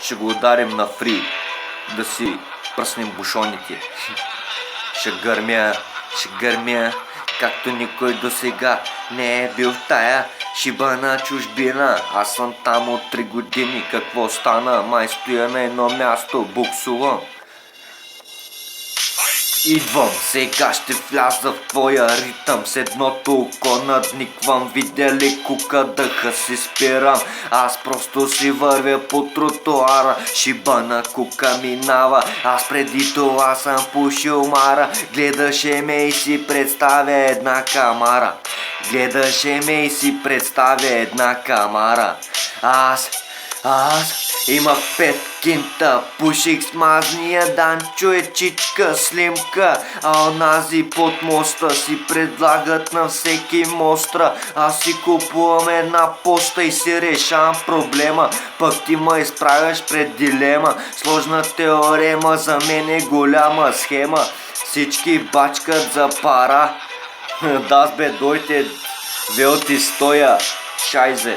Ще го ударим на фри, да си пръснем бушоните. Ще гърмя, както никой досега не е бил в тая шиба на чужбина. Аз съм там от 3 години, какво стана? Май стоя на едно място, буксувам. Идвам, сега ще вляза в твоя ритъм. С едното око надниквам, видя ли кука дъха си спирам. Аз просто си вървя по тротуара, шиба на кука минава. Аз преди това съм пушил мара. Гледаше ме и си представя една камара. Аз имах 5 кинта, пуших с мазния Данчо е чичка, слимка. А онази под моста си предлагат на всеки мостра. Аз си купувам една поста и си решавам проблема. Пък ти ме изправяш пред дилема. Сложна теорема, за мен е голяма схема. Всички бачкат за пара. Да бе, дойте, велти стоя, шайзе.